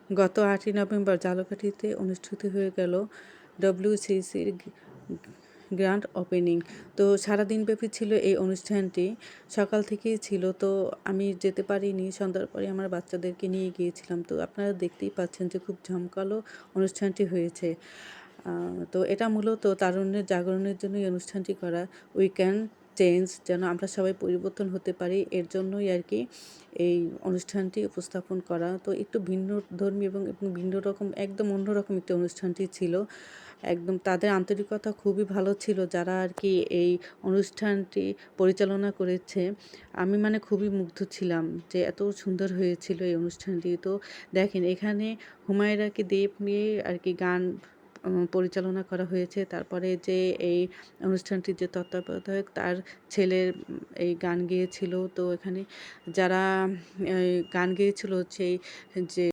গত 8ই নভেম্বর ঝালকাঠিতে অনুষ্ঠিত হয়ে গেল ডব্লিউসিসির গ্র্যান্ড ওপেনিং। তো সারাদিনব্যাপী ছিল এই অনুষ্ঠানটি, সকাল থেকেই ছিল। তো আমি যেতে পারিনি, সন্ধ্যার পরে আমার বাচ্চাদেরকে নিয়ে গিয়েছিলাম। তো আপনারা দেখতেই পাচ্ছেন যে খুব জমকালো অনুষ্ঠানটি হয়েছে। তো এটা মূলত তারুণ্যের জাগরণের জন্য এই অনুষ্ঠানটি করা। উই ক্যান চেঞ্জ, যেন আমরা সবাই পরিবর্তন হতে পারি, এর জন্যই আর কি এই অনুষ্ঠানটি উপস্থাপন করা। তো একটু ভিন্নধর্মী এবং ভিন্ন রকম, একদম অন্যরকম একটি অনুষ্ঠানটি ছিল। একদম তাদের আন্তরিকতা খুবই ভালো ছিল, যারা আর কি এই অনুষ্ঠানটি পরিচালনা করেছে। আমি মানে খুবই মুগ্ধ ছিলাম যে এত সুন্দর হয়েছিল এই অনুষ্ঠানটি। তো দেখেন, এখানে হুমায়রাকে দেব নিয়ে আর কি গান পরিচালনা করা হয়েছে। তারপরে যে এই অনুষ্ঠানটির যে তত্ত্বাবধায়ক, তার ছেলের এই গান গেয়েছিল। তো এখানে যারা গান গেয়েছিল, সেই যে